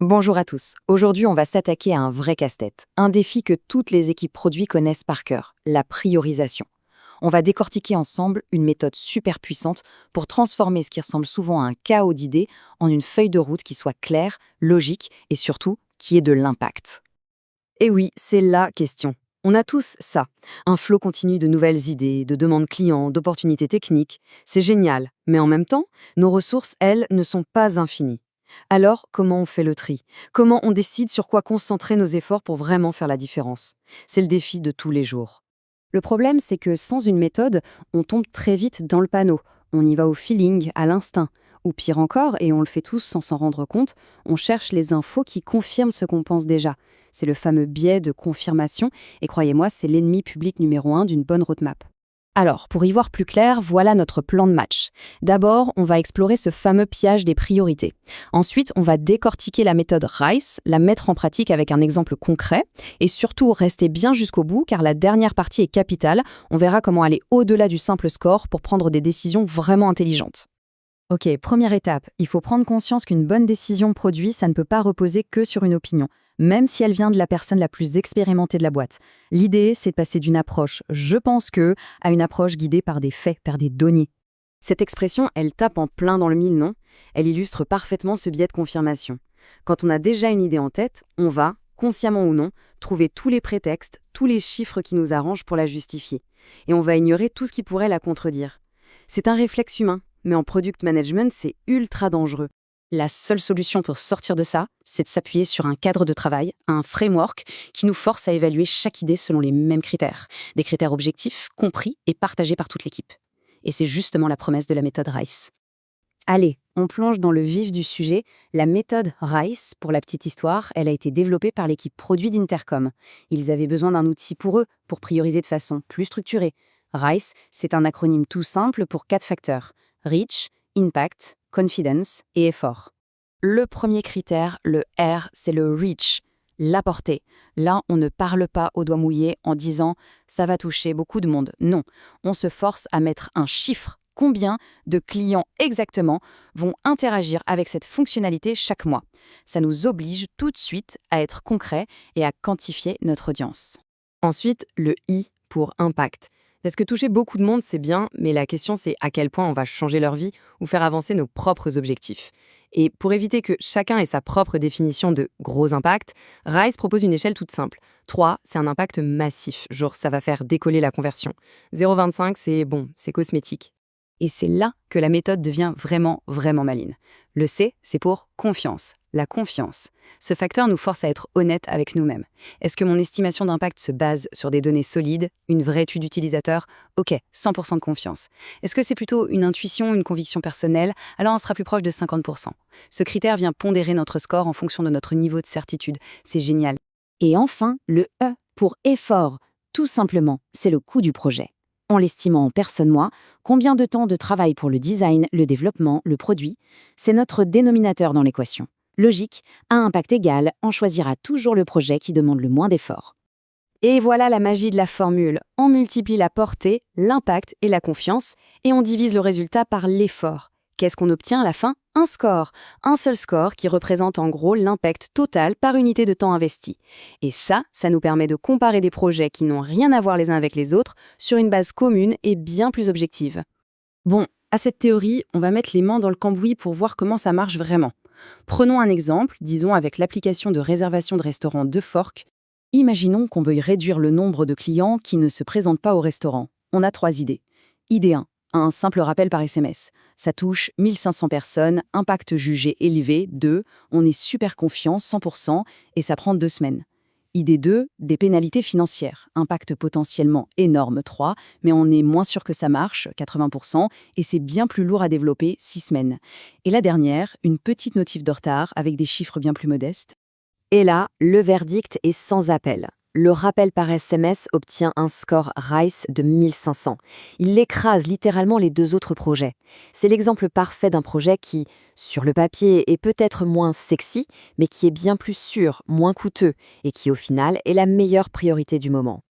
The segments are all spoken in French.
Bonjour à tous. Aujourd'hui, on va s'attaquer à un vrai casse-tête, un défi que toutes les équipes produits connaissent par cœur, la priorisation. On va décortiquer ensemble une méthode super puissante pour transformer ce qui ressemble souvent à un chaos d'idées en une feuille de route qui soit claire, logique et surtout qui ait de l'impact. Et oui, c'est la question. On a tous ça. Un flot continu de nouvelles idées, de demandes clients, d'opportunités techniques. C'est génial. Mais en même temps, nos ressources, elles, ne sont pas infinies. Alors, comment on fait le tri? Comment on décide sur quoi concentrer nos efforts pour vraiment faire la différence? C'est le défi de tous les jours. Le problème, c'est que sans une méthode, on tombe très vite dans le panneau. On y va au feeling, à l'instinct. Ou pire encore, et on le fait tous sans s'en rendre compte, on cherche les infos qui confirment ce qu'on pense déjà. C'est le fameux biais de confirmation, et croyez-moi, c'est l'ennemi public numéro 1 d'une bonne roadmap. Alors, pour y voir plus clair, voilà notre plan de match. D'abord, on va explorer ce fameux piège des priorités. Ensuite, on va décortiquer la méthode RICE, la mettre en pratique avec un exemple concret, et surtout rester bien jusqu'au bout, car la dernière partie est capitale. On verra comment aller au-delà du simple score pour prendre des décisions vraiment intelligentes. Ok, première étape, il faut prendre conscience qu'une bonne décision produit, ça ne peut pas reposer que sur une opinion, même si elle vient de la personne la plus expérimentée de la boîte. L'idée, c'est de passer d'une approche «je pense que» à une approche guidée par des faits, par des données. Cette expression, elle tape en plein dans le mille, non? Elle illustre parfaitement ce biais de confirmation. Quand on a déjà une idée en tête, on va, consciemment ou non, trouver tous les prétextes, tous les chiffres qui nous arrangent pour la justifier. Et on va ignorer tout ce qui pourrait la contredire. C'est un réflexe humain. Mais en product management, c'est ultra dangereux. La seule solution pour sortir de ça, c'est de s'appuyer sur un cadre de travail, un framework qui nous force à évaluer chaque idée selon les mêmes critères. Des critères objectifs, compris et partagés par toute l'équipe. Et c'est justement la promesse de la méthode RICE. Allez, on plonge dans le vif du sujet. La méthode RICE, pour la petite histoire, elle a été développée par l'équipe produit d'Intercom. Ils avaient besoin d'un outil pour eux, pour prioriser de façon plus structurée. RICE, c'est un acronyme tout simple pour 4 facteurs. Reach, Impact, Confidence et Effort. Le premier critère, le R, c'est le Reach, la portée. Là, on ne parle pas au doigt mouillé en disant « ça va toucher beaucoup de monde ». Non, on se force à mettre un chiffre. Combien de clients exactement vont interagir avec cette fonctionnalité chaque mois? Ça nous oblige tout de suite à être concret et à quantifier notre audience. Ensuite, le I pour impact. Parce que toucher beaucoup de monde, c'est bien, mais la question, c'est à quel point on va changer leur vie ou faire avancer nos propres objectifs. Et pour éviter que chacun ait sa propre définition de gros impact, RISE propose une échelle toute simple. 3, c'est un impact massif, genre ça va faire décoller la conversion. 0,25, c'est bon, c'est cosmétique. Et c'est là que la méthode devient vraiment, vraiment maligne. Le C, c'est pour confiance, la confiance. Ce facteur nous force à être honnêtes avec nous-mêmes. Est-ce que mon estimation d'impact se base sur des données solides, une vraie étude utilisateur? Ok, 100% de confiance. Est-ce que c'est plutôt une intuition, une conviction personnelle? Alors on sera plus proche de 50%. Ce critère vient pondérer notre score en fonction de notre niveau de certitude. C'est génial. Et enfin, le E pour effort. Tout simplement, c'est le coût du projet. En l'estimant en personne-mois, combien de temps de travail pour le design, le développement, le produit, c'est notre dénominateur dans l'équation. Logique, à impact égal, on choisira toujours le projet qui demande le moins d'efforts. Et voilà la magie de la formule. On multiplie la portée, l'impact et la confiance, et on divise le résultat par l'effort. Qu'est-ce qu'on obtient à la fin? Un score. Un seul score qui représente en gros l'impact total par unité de temps investi. Et ça nous permet de comparer des projets qui n'ont rien à voir les uns avec les autres sur une base commune et bien plus objective. Bon, à cette théorie, on va mettre les mains dans le cambouis pour voir comment ça marche vraiment. Prenons un exemple, disons avec l'application de réservation de restaurant de Fork. Imaginons qu'on veuille réduire le nombre de clients qui ne se présentent pas au restaurant. On a 3 idées. Idée 1. Un simple rappel par SMS. Ça touche 1500 personnes, impact jugé élevé. 2. On est super confiant, 100%, et ça prend 2 semaines. Idée 2. Des pénalités financières. Impact potentiellement énorme, 3, mais on est moins sûr que ça marche, 80%, et c'est bien plus lourd à développer, 6 semaines. Et la dernière, une petite notif de retard avec des chiffres bien plus modestes. Et là, le verdict est sans appel. Le rappel par SMS obtient un score RICE de 1500. Il écrase littéralement les 2 autres projets. C'est l'exemple parfait d'un projet qui, sur le papier, est peut-être moins sexy, mais qui est bien plus sûr, moins coûteux, et qui au final est la meilleure priorité du moment.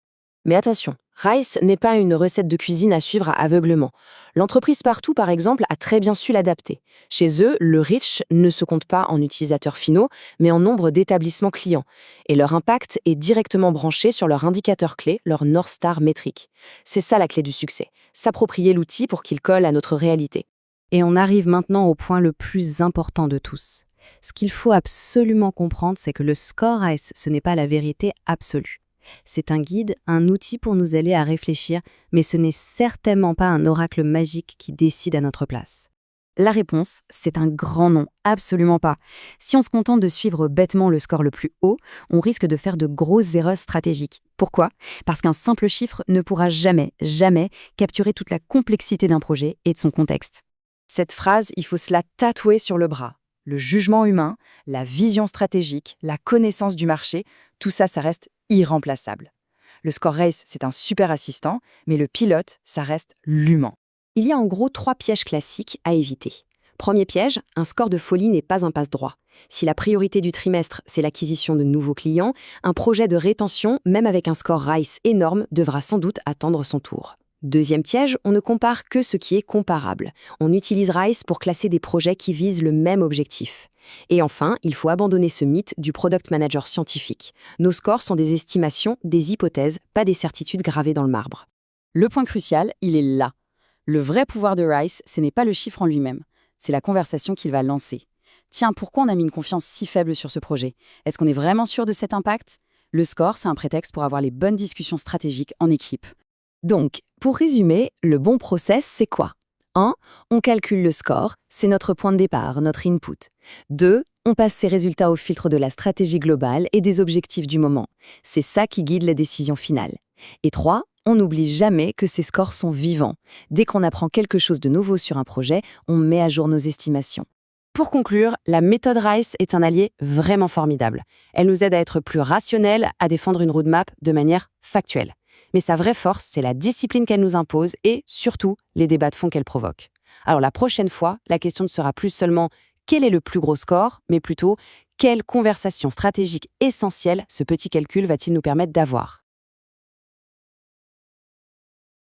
Mais attention, Rice n'est pas une recette de cuisine à suivre à aveuglement. L'entreprise Partout, par exemple, a très bien su l'adapter. Chez eux, le reach ne se compte pas en utilisateurs finaux, mais en nombre d'établissements clients. Et leur impact est directement branché sur leur indicateur clé, leur North Star métrique. C'est ça la clé du succès, s'approprier l'outil pour qu'il colle à notre réalité. Et on arrive maintenant au point le plus important de tous. Ce qu'il faut absolument comprendre, c'est que le score RICE, ce n'est pas la vérité absolue. C'est un guide, un outil pour nous aider à réfléchir, mais ce n'est certainement pas un oracle magique qui décide à notre place. La réponse, c'est un grand non, absolument pas. Si on se contente de suivre bêtement le score le plus haut, on risque de faire de grosses erreurs stratégiques. Pourquoi ? Parce qu'un simple chiffre ne pourra jamais capturer toute la complexité d'un projet et de son contexte. Cette phrase, il faut se la tatouer sur le bras. Le jugement humain, la vision stratégique, la connaissance du marché, tout ça, ça reste irremplaçable. Le score RACE, c'est un super assistant, mais le pilote, ça reste l'humain. Il y a en gros 3 pièges classiques à éviter. Premier piège, un score de folie n'est pas un passe-droit. Si la priorité du trimestre, c'est l'acquisition de nouveaux clients, un projet de rétention, même avec un score RICE énorme, devra sans doute attendre son tour. Deuxième piège, on ne compare que ce qui est comparable. On utilise RICE pour classer des projets qui visent le même objectif. Et enfin, il faut abandonner ce mythe du product manager scientifique. Nos scores sont des estimations, des hypothèses, pas des certitudes gravées dans le marbre. Le point crucial, il est là. Le vrai pouvoir de RICE, ce n'est pas le chiffre en lui-même, c'est la conversation qu'il va lancer. Tiens, pourquoi on a mis une confiance si faible sur ce projet ? Est-ce qu'on est vraiment sûr de cet impact ? Le score, c'est un prétexte pour avoir les bonnes discussions stratégiques en équipe. Donc, pour résumer, le bon process, c'est quoi ? 1. On calcule le score, c'est notre point de départ, notre input. 2. On passe ces résultats au filtre de la stratégie globale et des objectifs du moment. C'est ça qui guide la décision finale. Et 3. On n'oublie jamais que ces scores sont vivants. Dès qu'on apprend quelque chose de nouveau sur un projet, on met à jour nos estimations. Pour conclure, la méthode RICE est un allié vraiment formidable. Elle nous aide à être plus rationnels, à défendre une roadmap de manière factuelle. Mais sa vraie force, c'est la discipline qu'elle nous impose et, surtout, les débats de fond qu'elle provoque. Alors la prochaine fois, la question ne sera plus seulement quel est le plus gros score, mais plutôt quelle conversation stratégique essentielle ce petit calcul va-t-il nous permettre d'avoir ?